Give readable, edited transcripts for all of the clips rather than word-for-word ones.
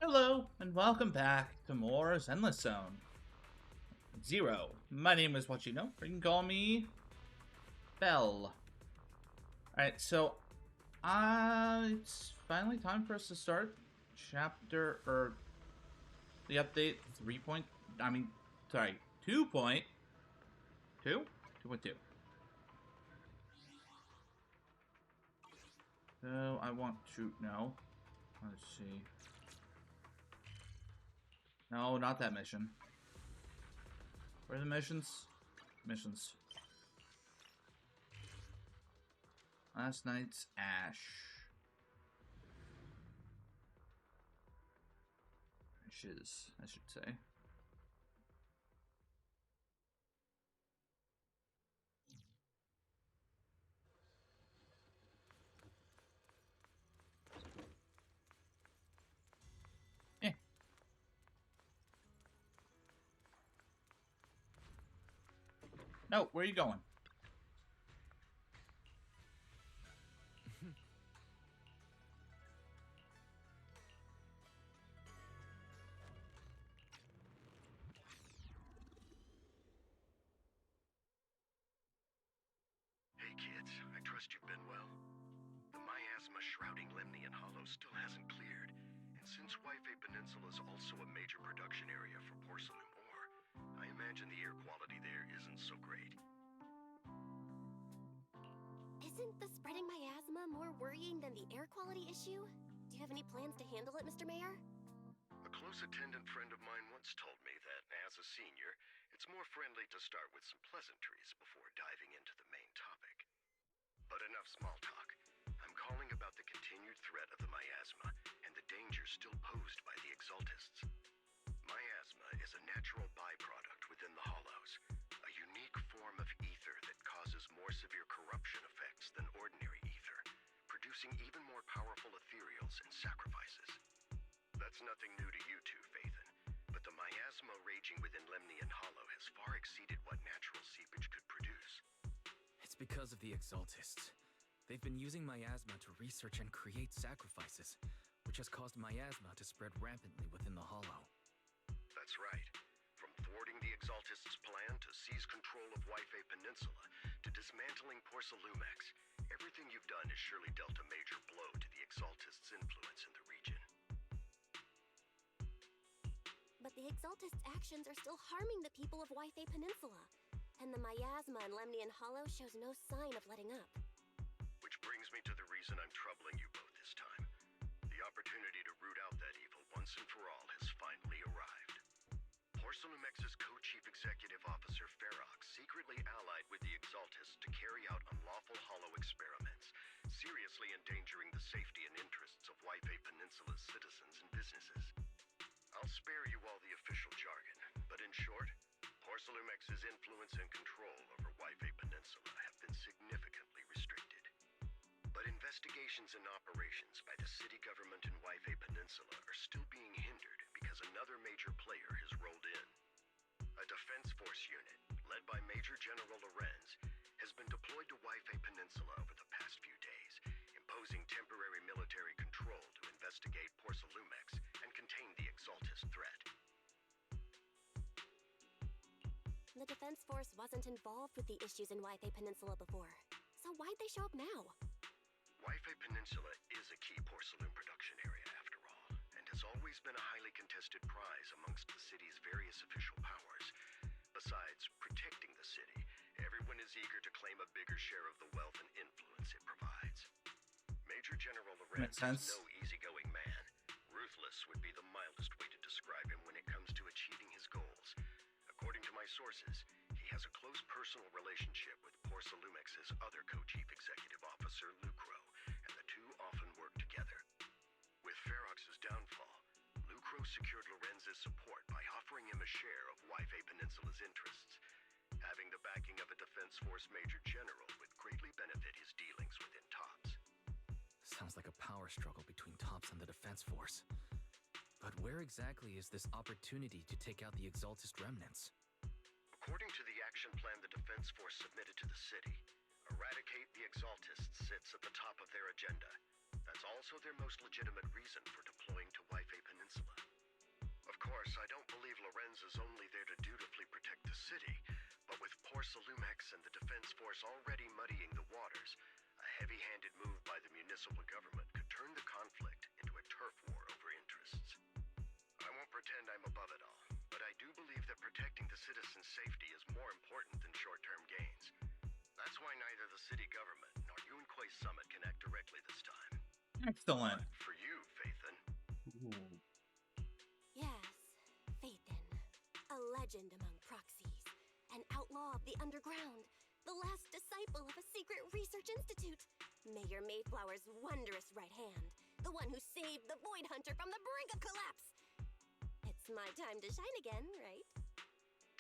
Hello, and welcome back to more Zenless Zone. Zero. My name is what you know. You can call me Bell. Alright, so it's finally time for us to start chapter or the update 3 point I mean sorry, 2.2? 2.2. So I want to know. Let's see. No, not that mission. Where are the missions? Missions. Last night's Ash. Ashes, I should say. Eh. No, where are you going? Hey kids, I trust you've been well. The miasma shrouding Lemnian Hollow still hasn't cleared, and since Wi-Fi Peninsula is also a major production area for porcelain ore, I imagine the air quality there isn't so great. Isn't the spreading miasma more worrying than the air quality issue? Do you have any plans to handle it, Mr. Mayor? A close attendant friend of mine once told me that, as a senior, it's more friendly to start with some pleasantries before diving into the main topic. But enough small talk. I'm calling about the continued threat of the miasma and the danger still posed by the Exaltists. Miasma is a natural byproduct within the Hollows, a unique form of ether that causes more severe corruption effects than ordinary ether, producing even more powerful ethereals and sacrifices. That's nothing new to you two, Phaethon, but the miasma raging within Lemnian Hollow has far exceeded what natural seepage could produce. It's because of the Exaltists. They've been using miasma to research and create sacrifices, which has caused miasma to spread rampantly within the Hollow. That's right. From thwarting the Exaltists' plan to seize control of Wi-Fi Peninsula to dismantling Porcelumex, everything you've done has surely dealt a major blow to the Exaltists' influence in the region. But the Exaltists' actions are still harming the people of Wi-Fi Peninsula, and the miasma in Lemnian Hollow shows no sign of letting up. Which brings me to the reason I'm troubling you both this time. The opportunity to root out that evil once and for all has finally arrived. Porcelumex's co-chief executive officer Ferox secretly allied with the Exaltists to carry out unlawful hollow experiments, seriously endangering the safety and interests of Wi-Fi Peninsula's citizens and businesses. I'll spare you all the official jargon, but in short, Porcelumex's influence and control over Wi-Fi Peninsula have been significantly restricted. But investigations and operations by the city government in Wi-Fi Peninsula are still being hindered because another major player has rolled in. A defense force unit, led by Major General Lorenz, has been deployed to Wi-Fi Peninsula over the past few days, imposing temporary military control to investigate Porcelumex and contain the Exaltist threat. The Defense Force wasn't involved with the issues in Wi-Fi Peninsula before, so why'd they show up now? Wi-Fi Peninsula is a key porcelain production area after all, and has always been a highly contested prize amongst the city's various official powers. Besides protecting the city, everyone is eager to claim a bigger share of the wealth and influence it provides. Major General Lorenz is no easygoing man. Ruthless would be the mildest way to describe him when it comes to achieving his goals. According to my sources, he has a close personal relationship with Porcelumex's other co-chief executive officer, Lucro, and the two often work together. With Ferox's downfall, Lucro secured Lorenz's support by offering him a share of Wi-Fi Peninsula's interests. Having the backing of a Defense Force Major General would greatly benefit his dealings within TOPS. Sounds like a power struggle between TOPS and the Defense Force. But where exactly is this opportunity to take out the Exaltist remnants? According to the action plan the Defense Force submitted to the city, eradicate the Exaltists sits at the top of their agenda. That's also their most legitimate reason for deploying to Wi-Fi Peninsula. course, I don't believe Lorenz is only there to dutifully protect the city, but with Porcelumex and the Defense Force already muddying the waters, a heavy-handed move by the municipal government could turn the conflict into a turf war over interests. I won't pretend I'm above it all, but I do believe that protecting the citizens' safety is more important than short-term gains. That's why neither the city government nor Yunquay Summit can act directly this time. Excellent. But for you, Phaethon, Ooh. Yes, Phaethon. A legend among proxies. An outlaw of the underground. The last disciple of a secret research institute. Mayor Mayflower's wondrous right hand. The one who saved the Void Hunter from the brink of collapse. It's my time to shine again, right?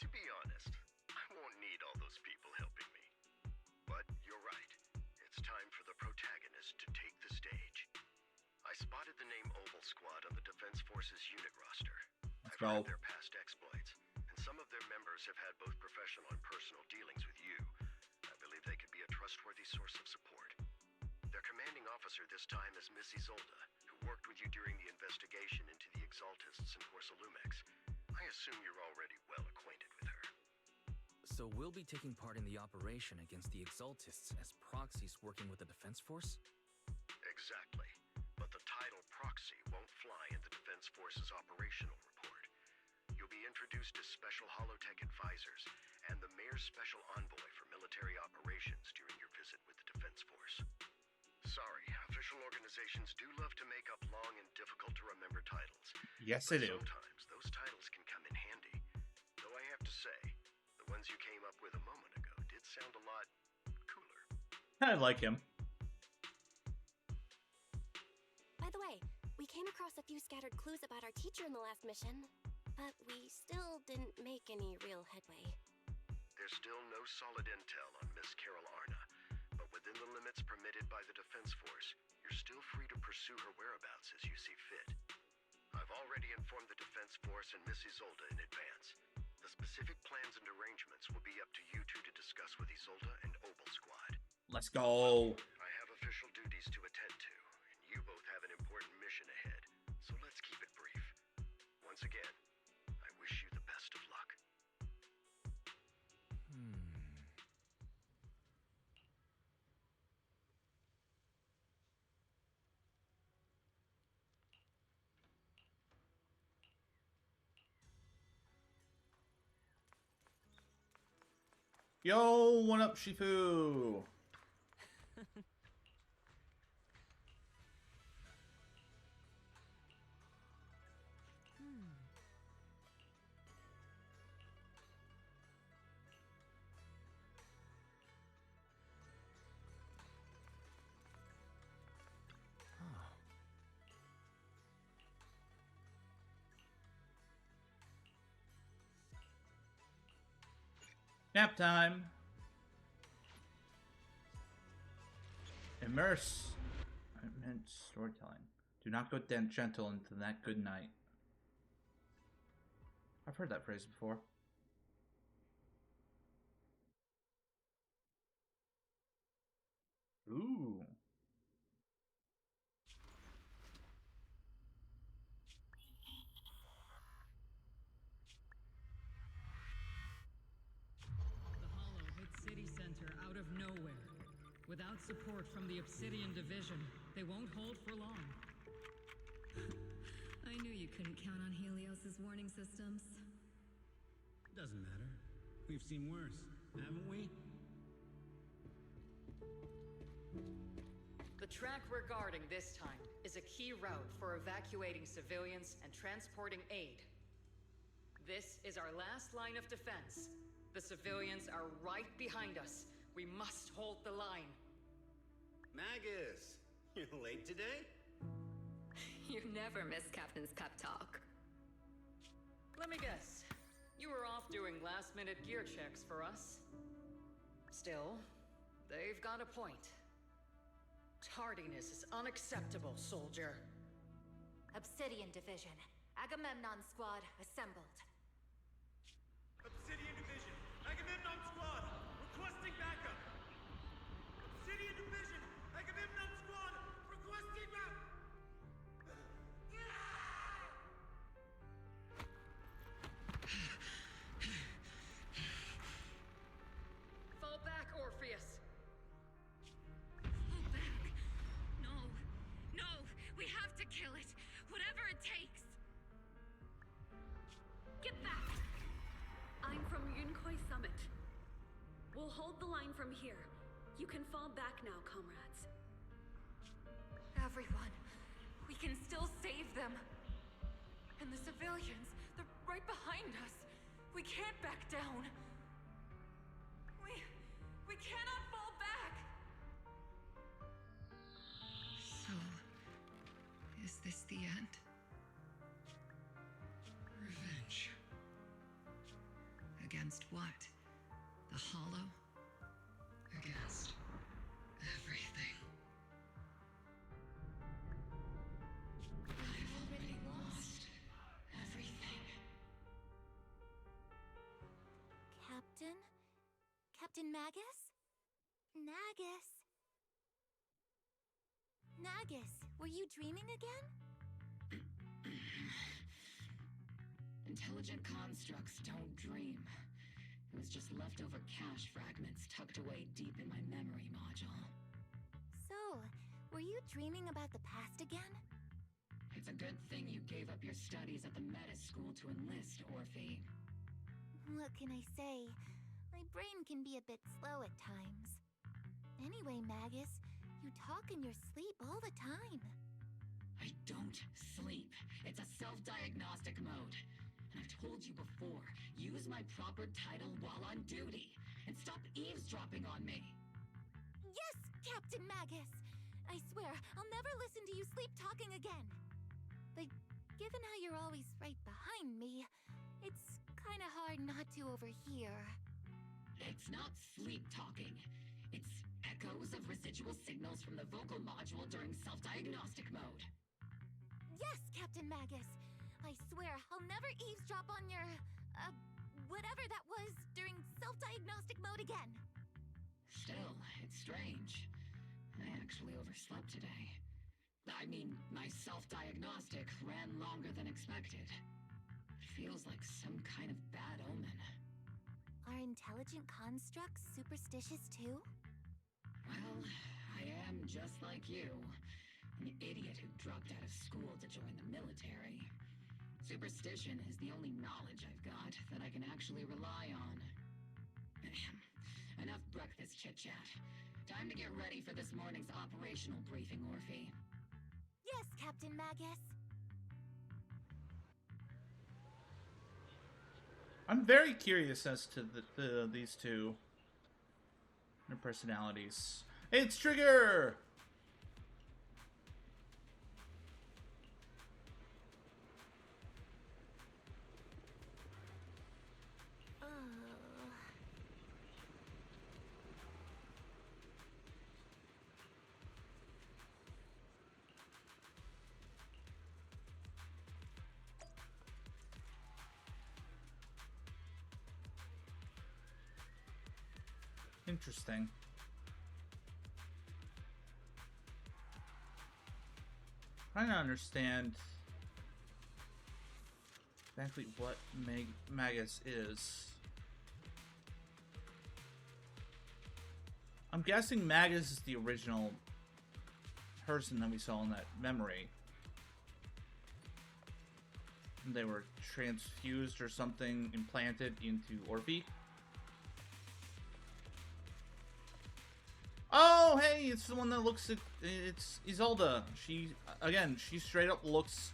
to be honest, I won't need all those people helping me. But you're right. It's time for the protagonist to take the stage. I spotted the name Oval Squad on the Defense Force's unit roster. Let's I've go. heard their past exploits, and some of their members have had both professional and personal dealings with you. I believe they could be a trustworthy source of support. Their commanding officer this time is Miss Isolda, who worked with you during the investigation into the Exaltists and Porcelumex. I assume you're already well acquainted with her. So we'll be taking part in the operation against the Exaltists as proxies working with the Defense Force? Exactly. But the title proxy won't fly in the Defense Force's operational report. You'll be introduced as Special Holotech Advisors and the Mayor's Special Envoy for Military Operations during your visit with the Defense Force. Sorry, official organizations do love to make up long and difficult-to-remember titles. Yes, But they do. sometimes those titles can come in handy. Though I have to say, the ones you came up with a moment ago did sound a lot cooler. I like him. By the way, we came across a few scattered clues about our teacher in the last mission, but we still didn't make any real headway. There's still no solid intel on Miss Carol Arna, but within the limits permitted by the Defense Force, you're still free to pursue her whereabouts as you see fit. I've already informed the Defense Force and Miss Isolda in advance. The specific plans and arrangements will be up to you two to discuss with Isolda and Oval Squad. Let's go. I have official duties to attend to, and you both have an important mission ahead, so let's keep it brief. Once again, I wish you the best of luck. Yo, what up, Shifu? Nap time. Immerse. I meant storytelling. Do not go gentle into that good night. I've heard that phrase before. Ooh. The Hollow hit City Center out of nowhere. Without support from the Obsidian Division, they won't hold for long. I knew you couldn't count on Helios's warning systems. Doesn't matter. We've seen worse, haven't we? The track we're guarding this time is a key route for evacuating civilians and transporting aid. This is our last line of defense. The civilians are right behind us. We must hold the line. Magus, you're late today? You never miss Captain's pep talk. Let me guess. You were off doing last-minute gear checks for us. Still, they've got a point. Tardiness is unacceptable, soldier. Obsidian Division. Agamemnon Squad assembled. Obsidian Division, Agamemnon Squad, requesting backup. Obsidian Division, Agamemnon Squad, requesting backup. We'll hold the line from here. You can fall back now, comrades. Everyone, we can still save them. And the civilians, they're right behind us. We can't back down. We cannot fall back. So, is this the end? Revenge. Against what? The Hollow? Against everything. I've already lost everything. Captain? Captain Magus? Nagus? Nagus, were you dreaming again? Intelligent constructs don't dream. It was just leftover cache fragments tucked away deep in my memory module. So, were you dreaming about the past again? It's a good thing you gave up your studies at the Meta School to enlist, Orphe. What can I say? My brain can be a bit slow at times. Anyway, Magus, you talk in your sleep all the time. I don't sleep. It's a self-diagnostic mode. And I've told you before, use my proper title while on duty, and stop eavesdropping on me. Yes, Captain Magus! I swear, I'll never listen to you sleep-talking again. But given how you're always right behind me, it's kinda hard not to overhear. It's not sleep-talking. It's echoes of residual signals from the vocal module during self-diagnostic mode. Yes, Captain Magus! I swear, I'll never eavesdrop on your, whatever that was during self-diagnostic mode again. Still, it's strange. I actually overslept today. I mean, my self-diagnostic ran longer than expected. It feels like some kind of bad omen. Are intelligent constructs superstitious too? Well, I am just like you. An idiot who dropped out of school to join the military. Superstition is the only knowledge I've got that I can actually rely on. Enough breakfast chit-chat. Time to get ready for this morning's operational briefing, Orphe. Yes, Captain Magus. I'm very curious as to these two, their personalities. It's Trigger! Interesting. Trying to understand exactly what Magus is. I'm guessing Magus is the original person that we saw in that memory. They were transfused or something, implanted into Orphe. Oh, hey, it's the one that looks at, it's Isolde. She straight up looks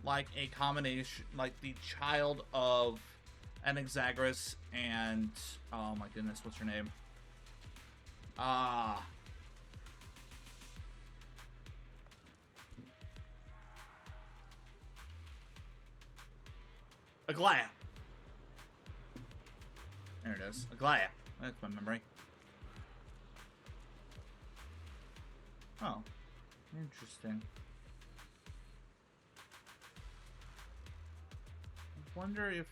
like a combination, like the child of Anaxagras and, oh my goodness, what's her name? Aglaya. There it is. Aglaya. That's my memory. Oh, interesting. I wonder if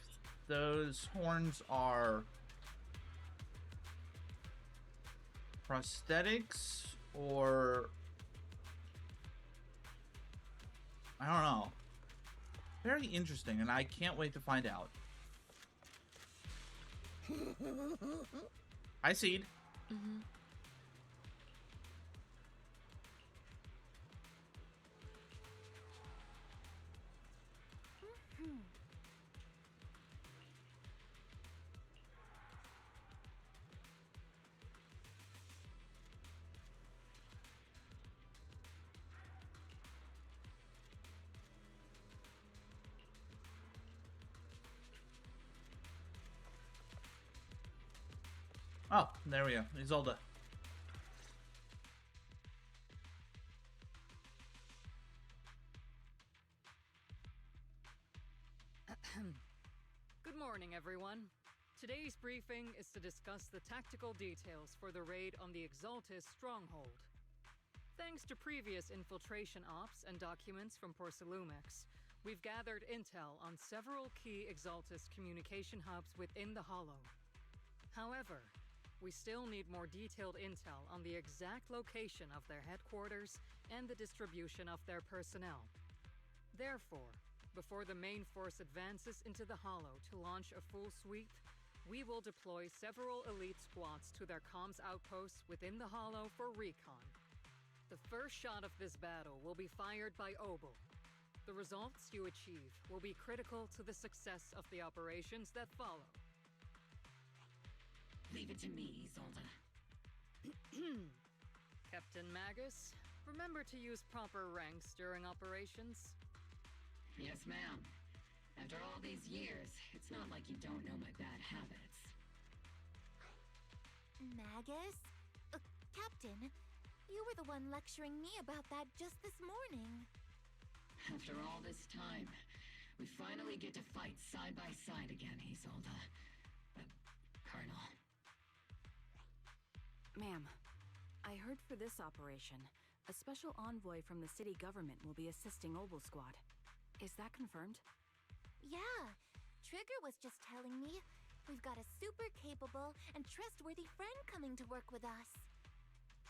those horns are prosthetics or I don't know. Very interesting, and I can't wait to find out. Hi, Seed. Mm-hmm. Oh, there we go. Isolde. Good morning, everyone. Today's briefing is to discuss the tactical details for the raid on the Exaltis stronghold. Thanks to previous infiltration ops and documents from Porcelumex, we've gathered intel on several key Exaltis communication hubs within the Hollow. However, we still need more detailed intel on the exact location of their headquarters and the distribution of their personnel. Therefore, before the main force advances into the Hollow to launch a full sweep, we will deploy several elite squads to their comms outposts within the Hollow for recon. The first shot of this battle will be fired by Obel. The results you achieve will be critical to the success of the operations that follow. Leave it to me, Isolde. Captain Magus, remember to use proper ranks during operations? Yes, ma'am. After all these years, it's not like you don't know my bad habits. Magus? Captain, you were the one lecturing me about that just this morning. After all this time, we finally get to fight side by side again, Isolde. Colonel. Ma'am, I heard for this operation, a special envoy from the city government will be assisting Obel Squad. Is that confirmed? Yeah, Trigger was just telling me we've got a super capable and trustworthy friend coming to work with us.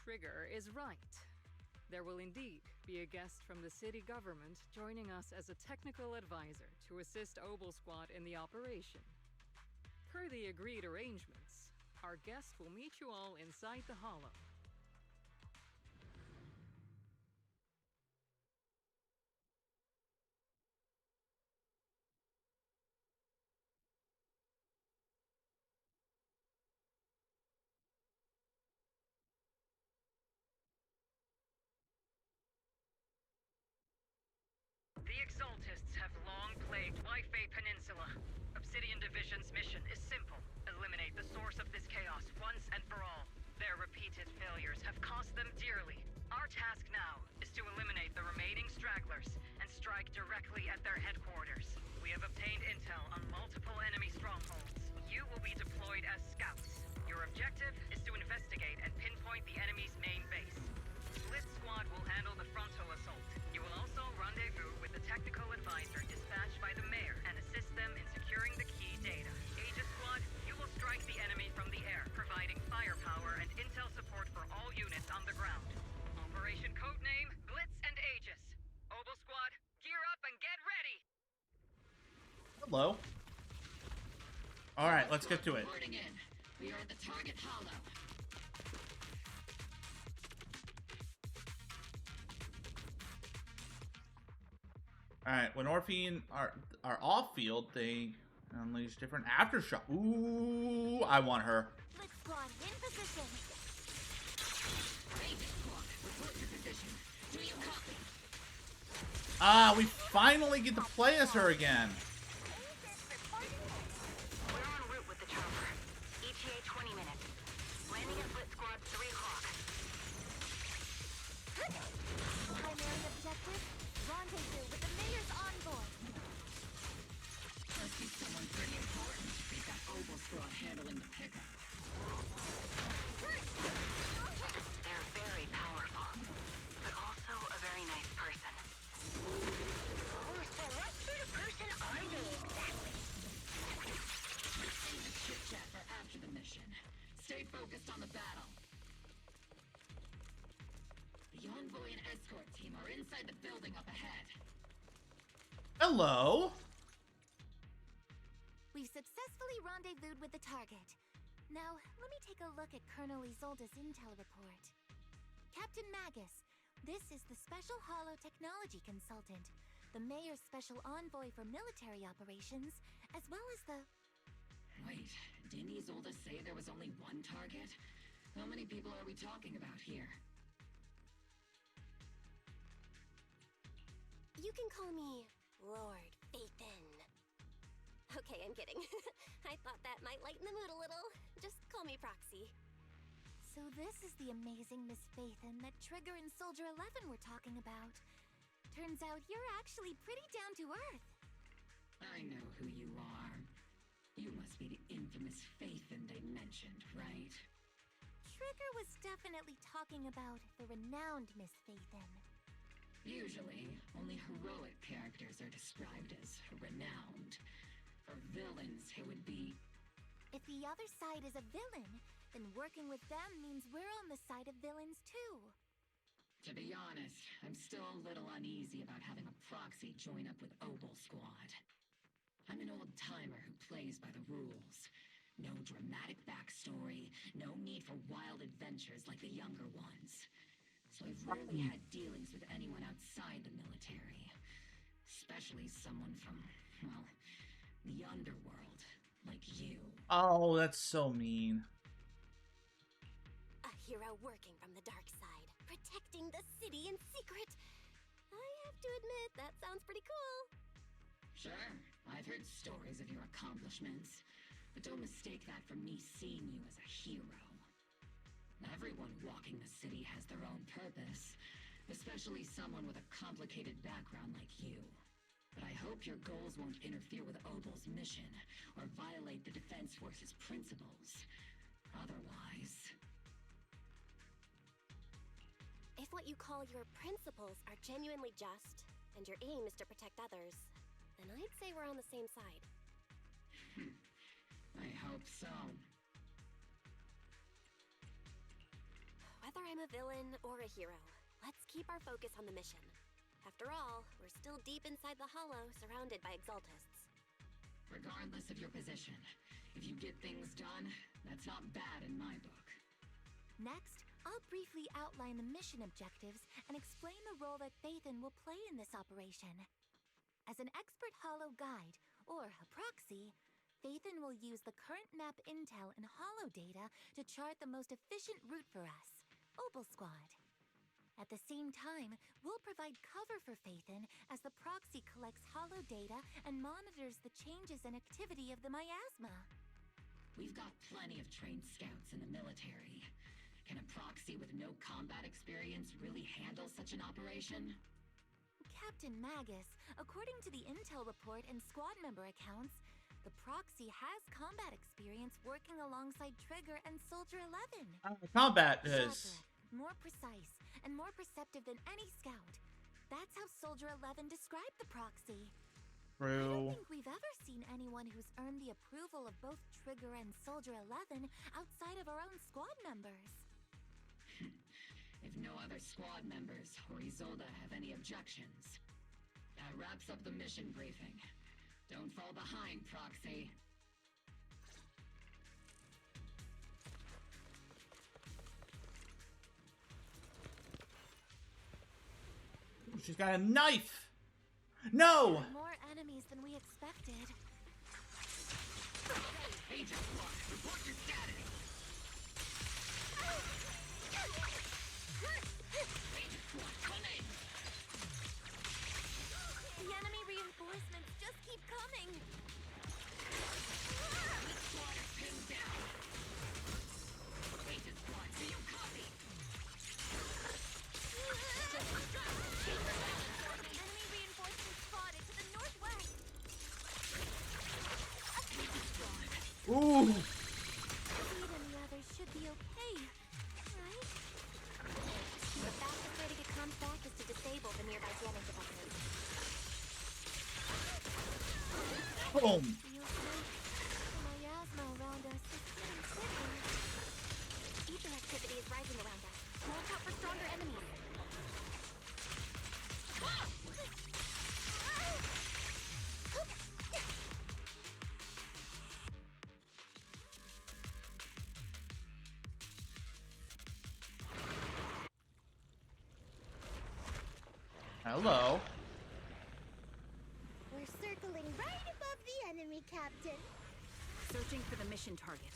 Trigger is right. There will indeed be a guest from the city government joining us as a technical advisor to assist Obel Squad in the operation. Per the agreed arrangements, our guest will meet you all inside the Hollow. The Exaltists have long plagued Wi-Fi Peninsula. Obsidian Division's mission is simple. Eliminate the source of this chaos once and for all. Their repeated failures have cost them dearly. Our task now is to eliminate the remaining stragglers and strike directly at their headquarters. We have obtained intel on multiple enemy strongholds. You will be deployed as scouts. Your objective is to investigate and pinpoint the enemy's main base. Blitz Squad will handle the frontal assault. You will also rendezvous with the technical advisor dispatched by the mayor and assist them in securing the key data. Aegis Squad, you will strike the enemy from the air, providing firepower and intel support for all units on the ground. Operation codename Blitz and Aegis. Obel Squad, gear up and get ready! Hello. Alright, let's get to it. Reporting in. We are at the target hollow. Alright, when Orphean are off field, they unleash different aftershock. Ooh, I want her. Blitz Squad in position. Aegis Squad, report your position. Do you copy? Ah, we finally get to play as her again. We're en route with the chopper. ETA 20 minutes. Landing at Blitz Squad 3 o'clock. Primary objective, rendezvous with the mayor's envoy. Must be someone pretty important. We've got Obel Squad handling the pickup. They're very powerful, but also a very nice person. Oh, so what sort of person are they exactly? Save the chit-chat for after the mission. Stay focused on the battle. The envoy and escort team are inside the building up ahead. Hello. We've successfully rendezvoused with the target. Now, let me take a look at Colonel Isolde's intel report. Captain Magus, this is the Special Hollow Technology Consultant, the Mayor's Special Envoy for Military Operations, as well as the... Wait, didn't Isolde say there was only one target? How many people are we talking about here? You can call me Lord Phaethon. Okay, I'm kidding. I thought that might lighten the mood a little. Just call me Proxy. So this is the amazing Miss Phaethon that Trigger and Soldier 11 were talking about. Turns out you're actually pretty down to earth. I know who you are. You must be the infamous Phaethon they mentioned, right? Trigger was definitely talking about the renowned Miss Phaethon. Usually, only heroic characters are described as renowned. For villains, it would be... If the other side is a villain, then working with them means we're on the side of villains too. To be honest, I'm still a little uneasy about having a proxy join up with Obel Squad. I'm an old-timer who plays by the rules. No dramatic backstory, no need for wild adventures like the younger ones. So I've rarely had dealings with anyone outside the military. Especially someone from, well, the underworld, like you. Oh, that's so mean. A hero working from the dark side, protecting the city in secret. I have to admit, that sounds pretty cool. Sure, I've heard stories of your accomplishments, but don't mistake that for me seeing you as a hero. Everyone walking the city has their own purpose, especially someone with a complicated background like you. But I hope your goals won't interfere with Obel's mission, or violate the Defense Force's principles. Otherwise... If what you call your principles are genuinely just, and your aim is to protect others, then I'd say we're on the same side. I hope so. Whether I'm a villain or a hero, let's keep our focus on the mission. After all, we're still deep inside the Hollow, surrounded by Exaltists. Regardless of your position, if you get things done, that's not bad in my book. Next, I'll briefly outline the mission objectives and explain the role that Phaethon will play in this operation. As an expert Hollow guide, or a proxy, Phaethon will use the current map intel and Hollow data to chart the most efficient route for us, Obel Squad. At the same time, we'll provide cover for Phaethon as the proxy collects Hollow data and monitors the changes and activity of the miasma. We've got plenty of trained scouts in the military. Can a proxy with no combat experience really handle such an operation? Captain Magus, according to the intel report and squad member accounts, the proxy has combat experience working alongside Trigger and Soldier 11. Combat is... Sharper, more precise, and more perceptive than any scout. That's how Soldier 11 described the proxy. True. I don't think we've ever seen anyone who's earned the approval of both Trigger and Soldier 11 outside of our own squad members. If no other squad members or Isolde have any objections, that wraps up the mission briefing. Don't fall behind, Proxy. She's got a knife! No! More enemies than we expected. Agent 1, report your status! Agent 1, come in! The enemy reinforcements just keep coming! This squad is pinned down! Agent 1, do you copy? Enemy reinforcements spotted to the northwest! Ooh! Speed and the others should be okay, right? The fastest way to get comms back is to disable the nearby jamming devices. Boom! Feels like the miasma around us is getting thicker. Ether activity is rising around us. Watch out for stronger enemies. Hello. We're circling right above the enemy, Captain. Searching for the mission target.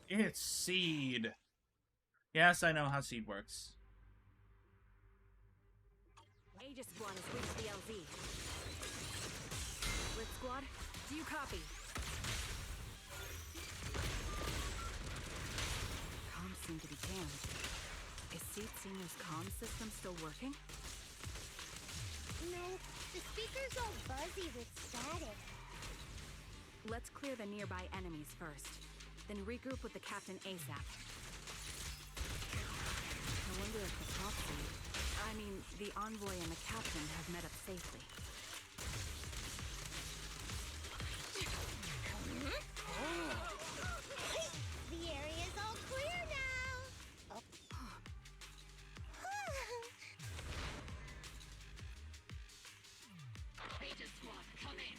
It's Seed. Yes, I know how Seed works. Aegis Squad has reached the LZ. Red Squad, do you copy? Comms seem to be jammed. Is Seed Senior's comm system still working? No, the speaker's all buzzy with static. Let's clear the nearby enemies first, then regroup with the captain ASAP. I wonder if the proxy, the envoy and the captain have met up safely. The area's all clear now. Oh. Beta Squad, come in.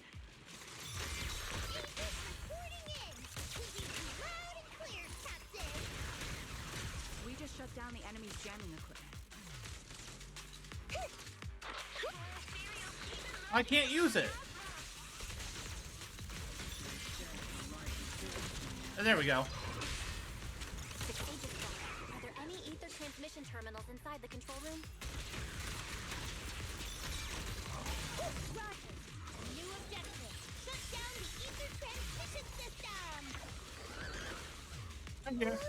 Agent reporting in. We hear you loud and clear, Captain. We just shut down the enemy's jamming equipment. I can't use it. Oh, there we go. Are there any ether transmission terminals inside the control room? Roger. New objective. Shut down the ether transmission system. I'm here.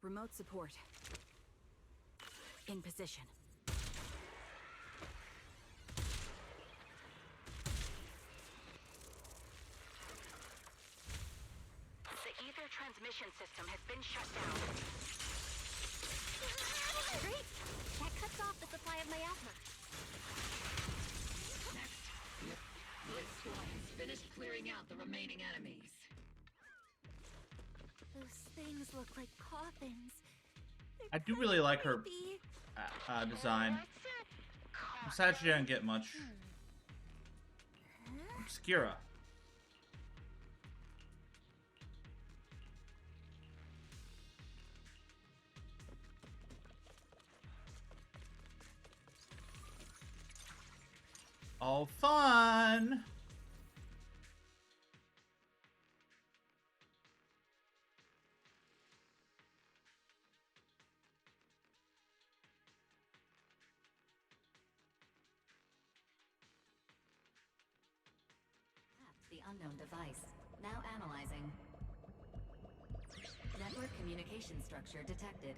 Remote support. In position. The ether transmission system has been shut down. Great! That cuts off the supply of miasma. Next, Blitz Squad has finished clearing out the remaining enemies. Those things look like coffins. I do really like her design. I'm sad she didn't get much. Obscura. All fun! The unknown device. Now analyzing. Network communication structure detected.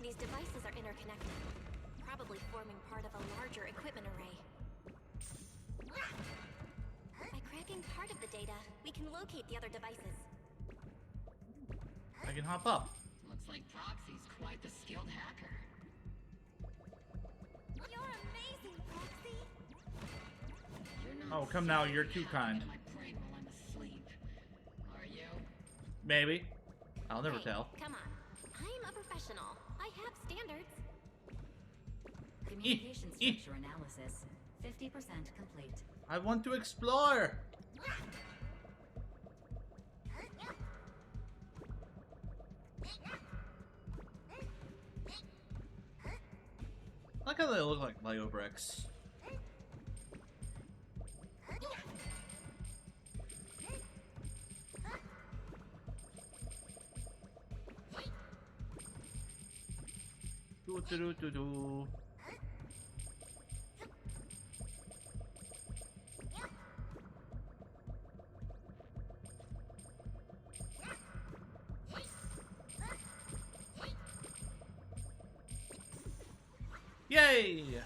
These devices are interconnected, probably forming part of a larger equipment array. By cracking part of the data, we can locate the other devices. I can hop up. Looks like Proxy's quite the skilled hacker. You're amazing, Proxy. Oh, come now, you're too kind. My brain while I'm asleep. Are you? Maybe. I'll never Hey, tell. Come on. I'm a professional. I have standards. Communication structure analysis. 50% complete. I want to explore! I like how they look like Lego bricks. Do. Yay!